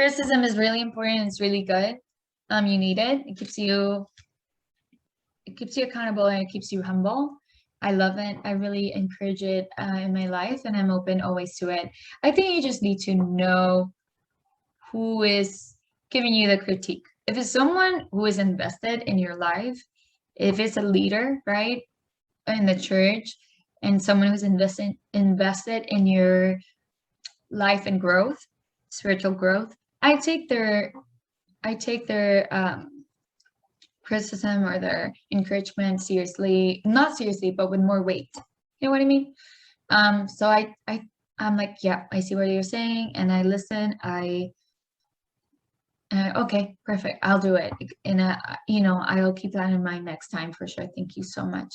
criticism is really important. It's really good. You need it. It keeps you accountable and it keeps you humble. I love it. I really encourage it in my life, and I'm open always to it. I think you just need to know who is giving you the critique. If it's someone who is invested in your life, if it's a leader, right, in the church, and someone who's invested in your life and growth, spiritual growth, I take their criticism or their encouragement seriously, not seriously, but with more weight. You know what I mean? So I'm like, yeah, I see what you're saying, and I listen. Okay, perfect. I'll do it, and I'll keep that in mind next time for sure. Thank you so much.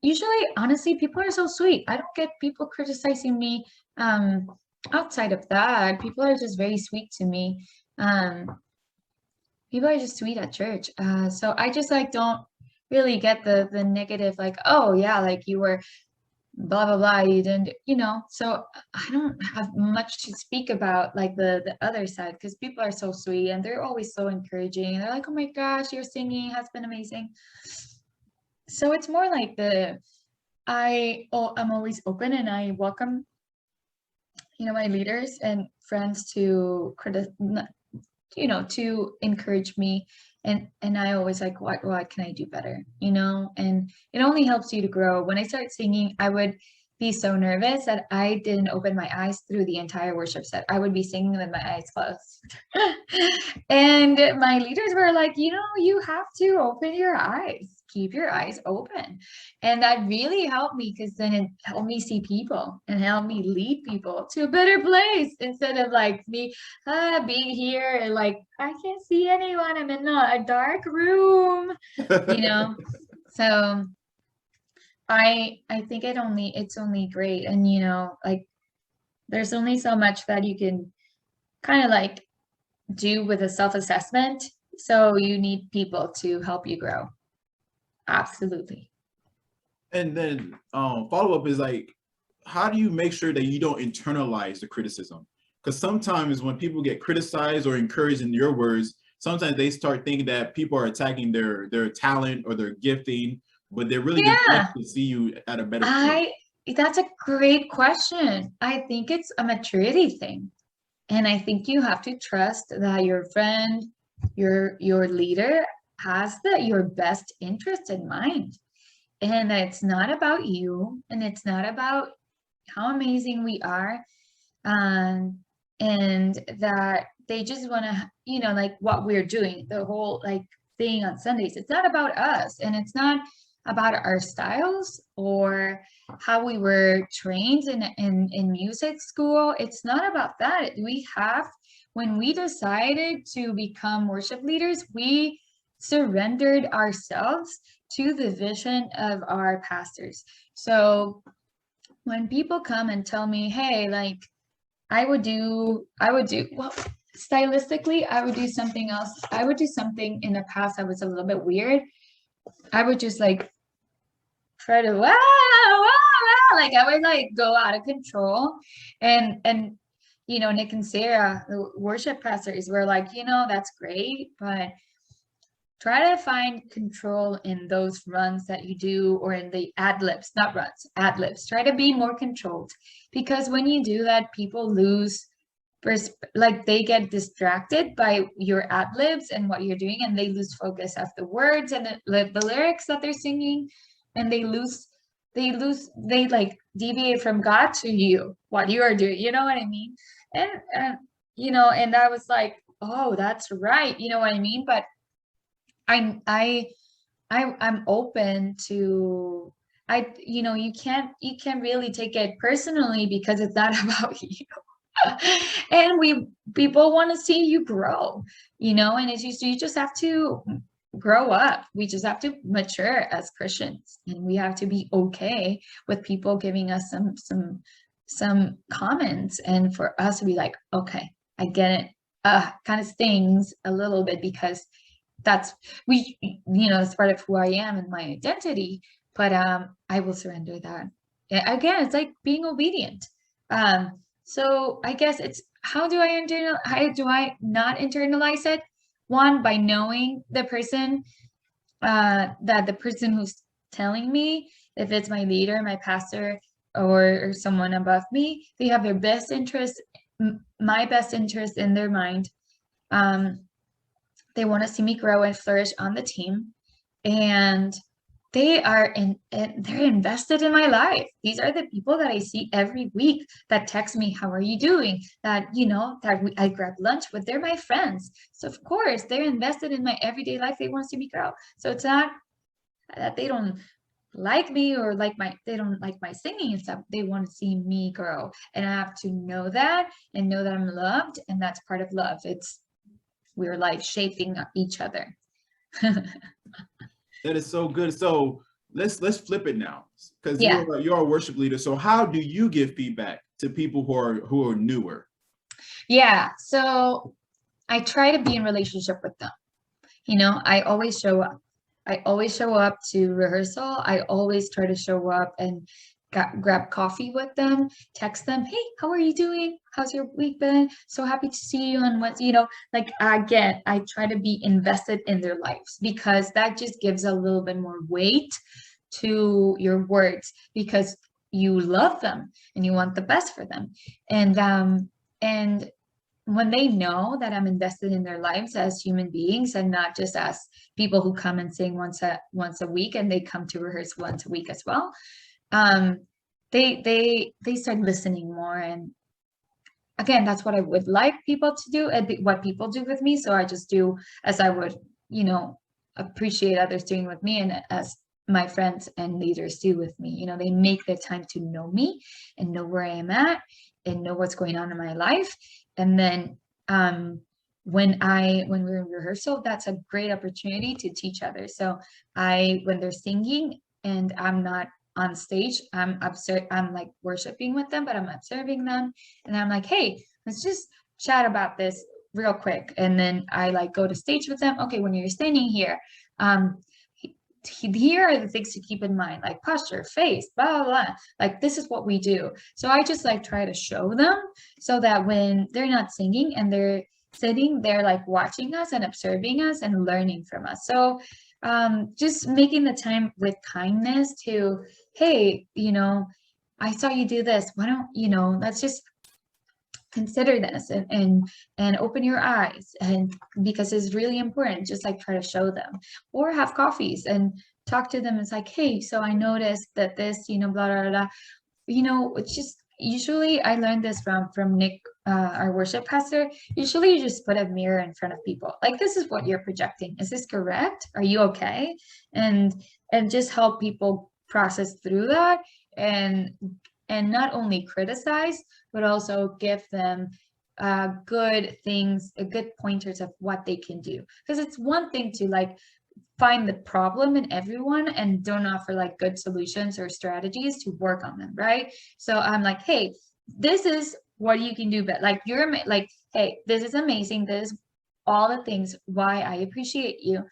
Usually, honestly, people are so sweet. I don't get people criticizing me. Outside of that, people are just very sweet to me. People are just sweet at church. So I just like don't really get the negative, like, oh yeah, like you were blah blah blah, you didn't, so I don't have much to speak about, like the other side, because people are so sweet and they're always so encouraging. They're like, oh my gosh, your singing has been amazing. So it's more like I'm always open, and I welcome my leaders and friends to to encourage me, and I always like, what can I do better, and it only helps you to grow. When I started singing, I would be so nervous that I didn't open my eyes through the entire worship set. I would be singing with my eyes closed. And my leaders were like, you have to open your eyes, keep your eyes open. And that really helped me, because then it helped me see people and helped me lead people to a better place, instead of like me being here and like, I can't see anyone, I'm in a dark room, so I think it's only great. And like, there's only so much that you can kind of like do with a self-assessment, so you need people to help you grow. Absolutely. And then follow-up is like, how do you make sure that you don't internalize the criticism? Because sometimes when people get criticized or encouraged, in your words, sometimes they start thinking that people are attacking their talent or their gifting, but they're really just Yeah, to see you at a better place. that's a great question. I think it's a maturity thing. And I think you have to trust that your friend, your leader has your best interest in mind. And it's not about you, and it's not about how amazing we are. And that they just want to, like what we're doing, the whole like thing on Sundays. It's not about us, and it's not about our styles or how we were trained in music school. It's not about that. When we decided to become worship leaders, we surrendered ourselves to the vision of our pastors. So when people come and tell me, hey, like, I would do, well, stylistically, I would do something else. I would do something in the past that was a little bit weird. I would just like try to, like I would like go out of control. And Nick and Sarah, the worship pastors, were like, that's great, but try to find control in those runs that you do, or in the ad libs, not runs, ad libs. Try to be more controlled, because when you do that, people lose, like they get distracted by your ad libs and what you're doing, and they lose focus of the words and the lyrics that they're singing, and they like deviate from God to you, what you are doing. You know what I mean? And and I was like, oh, that's right. You know what I mean? But I'm open to, you can't really take it personally, because it's not about you. And people want to see you grow, and it's just, you just have to grow up. We just have to mature as Christians, and we have to be okay with people giving us some comments, and for us to be like, okay, I get it. Kind of stings a little bit, because that's it's part of who I am and my identity. But I will surrender that. Again, it's like being obedient. So I guess it's how do I not internalize it? One, by knowing the person, that the person who's telling me, if it's my leader, my pastor, or someone above me, they have their best interest, my best interest in their mind. Um, they want to see me grow and flourish on the team, and they're invested in my life. These are the people that I see every week that text me, how are you doing? That, I grab lunch with, they're my friends. So of course they're invested in my everyday life. They want to see me grow. So it's not that they don't like me or they don't like my singing and stuff. They want to see me grow. And I have to know that and know that I'm loved. And that's part of love. We're like shaping each other. That is so good. So let's flip it now, because Yeah. you're a worship leader. So how do you give feedback to people who are newer? Yeah. So I try to be in relationship with them. I always show up. I always show up to rehearsal. I always try to show up and grab coffee with them, text them, hey, how are you doing? How's your week been? So happy to see you. And like, again, I try to be invested in their lives, because that just gives a little bit more weight to your words, because you love them and you want the best for them. And when they know that I'm invested in their lives as human beings and not just as people who come and sing once a week, and they come to rehearse once a week as well, um, they start listening more. And again, that's what I would like people to do, and what people do with me. So I just do as I would, appreciate others doing with me, and as my friends and leaders do with me. They make the time to know me and know where I am at and know what's going on in my life. And then when we're in rehearsal, that's a great opportunity to teach others. So when they're singing and I'm not on stage, I'm like worshiping with them, but I'm observing them, and I'm like, hey, let's just chat about this real quick. And then I like go to stage with them. Okay, when you're standing here, here are the things to keep in mind, like posture, face, blah, blah, blah. Like, this is what we do. So I just like try to show them, so that when they're not singing and they're sitting, they're like watching us and observing us and learning from us. So just making the time with kindness to, hey, I saw you do this. Why don't, let's just consider this and open your eyes, and because it's really important. Just like try to show them, or have coffees and talk to them. It's like, hey, so I noticed that this, blah blah blah. It's just, usually I learned this from Nick, our worship pastor. Usually you just put a mirror in front of people, like, this is what you're projecting, is this correct, are you okay? And just help people process through that, and not only criticize, but also give them good things, good pointers of what they can do. Because it's one thing to like find the problem in everyone and don't offer like good solutions or strategies to work on them, right? So I'm like, hey, this is what you can do, but like, you're like, hey, this is amazing, this is all the things why I appreciate you.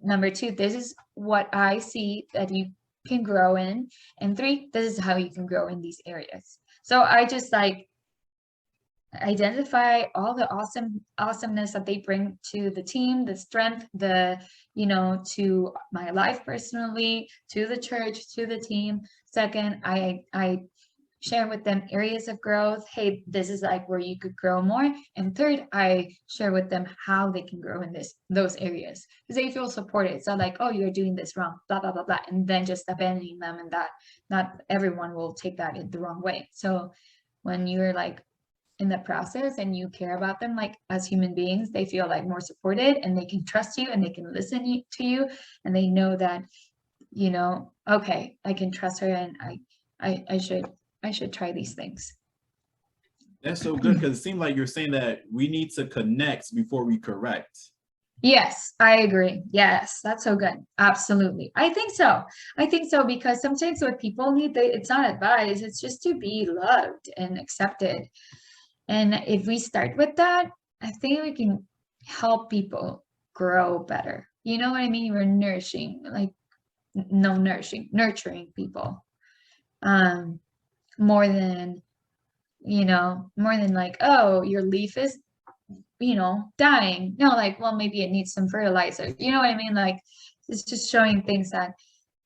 Number two, this is what I see that you can grow in, and three, this is how you can grow in these areas. So I just like identify all the awesomeness that they bring to the team, the strength, to my life personally, to the church, to the team. Second, I share with them areas of growth. Hey, this is like where you could grow more. And third, I share with them how they can grow in those areas, because they feel supported. It's not like, oh, you're doing this wrong, blah blah blah blah, and then just abandoning them, and that not everyone will take that in the wrong way. So when you're like in the process and you care about them like as human beings, they feel like more supported, and they can trust you, and they can listen to you, and they know that, okay, I can trust her, and I should try these things. That's so good, because it seemed like you're saying that we need to connect before we correct. Yes, I agree. Yes, that's so good. Absolutely. I think so. Because sometimes what people need, it's not advice, it's just to be loved and accepted. And if we start with that, I think we can help people grow better. You know what I mean? We're nurturing people more than you know, more than like, oh, your leaf is, you know, dying. No, like, well, maybe it needs some fertilizer. You know what I mean? Like, it's just showing things that,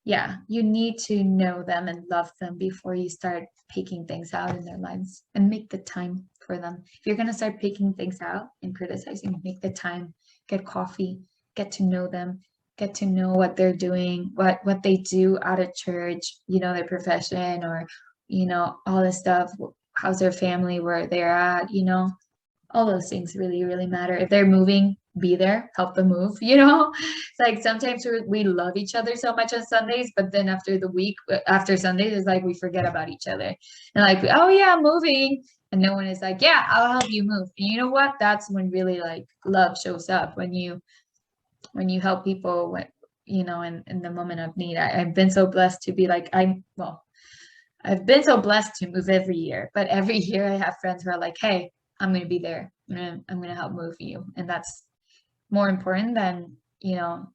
yeah, you need to know them and love them before you start picking things out in their lives, and make the time for them. If you're going to start picking things out and criticizing, make the time, get coffee, get to know them, get to know what they're doing, what they do out of church, you know, their profession, or, you know, all this stuff. How's their family, where they're at, you know, all those things really, really matter. If they're moving, be there, help them move, you know? It's like sometimes we love each other so much on Sundays, but then after the week, after Sundays, it's like we forget about each other. And like, oh yeah, I'm moving. And no one is like, yeah, I'll help you move. And you know what? That's when really like love shows up, when you help people, when, you know, in the moment of need. I've been so blessed to be like, I've been so blessed to move every year, but every year I have friends who are like, hey, I'm going to be there. I'm going to help move you. And that's more important than, you know,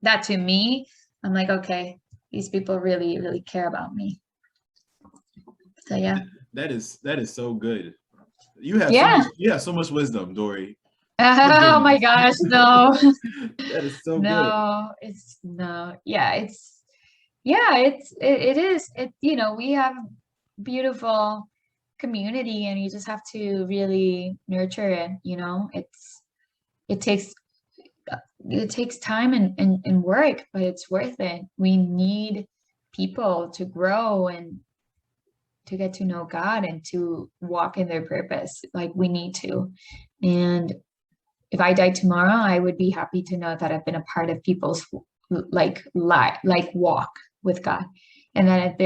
that to me. I'm like, okay, these people really, really care about me. So yeah. That is so good. You have Yeah. so much wisdom, Dory. Oh my gosh, no. That is so good. No, it's no. Yeah, it is. It, you know, we have beautiful community, and you just have to really nurture it, you know. It takes it takes time and work, but it's worth it. We need people to grow and to get to know God and to walk in their purpose. Like, we need to. And if I died tomorrow, I would be happy to know that I've been a part of people's like walk with God, and that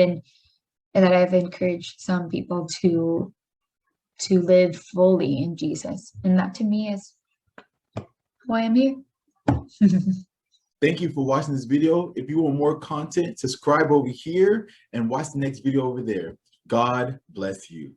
I've encouraged some people to live fully in Jesus. And that to me is why I'm here. Thank you for watching this video. If you want more content, subscribe over here and watch the next video over there. God bless you.